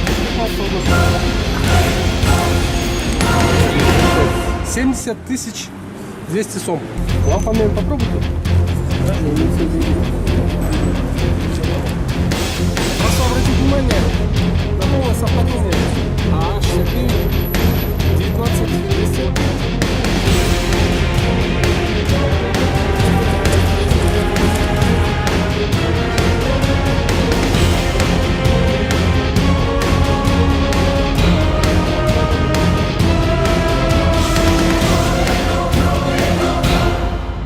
2015 года. 70 200 сом. Лампами попробуйте. Прошу обратить внимание на полное совпадение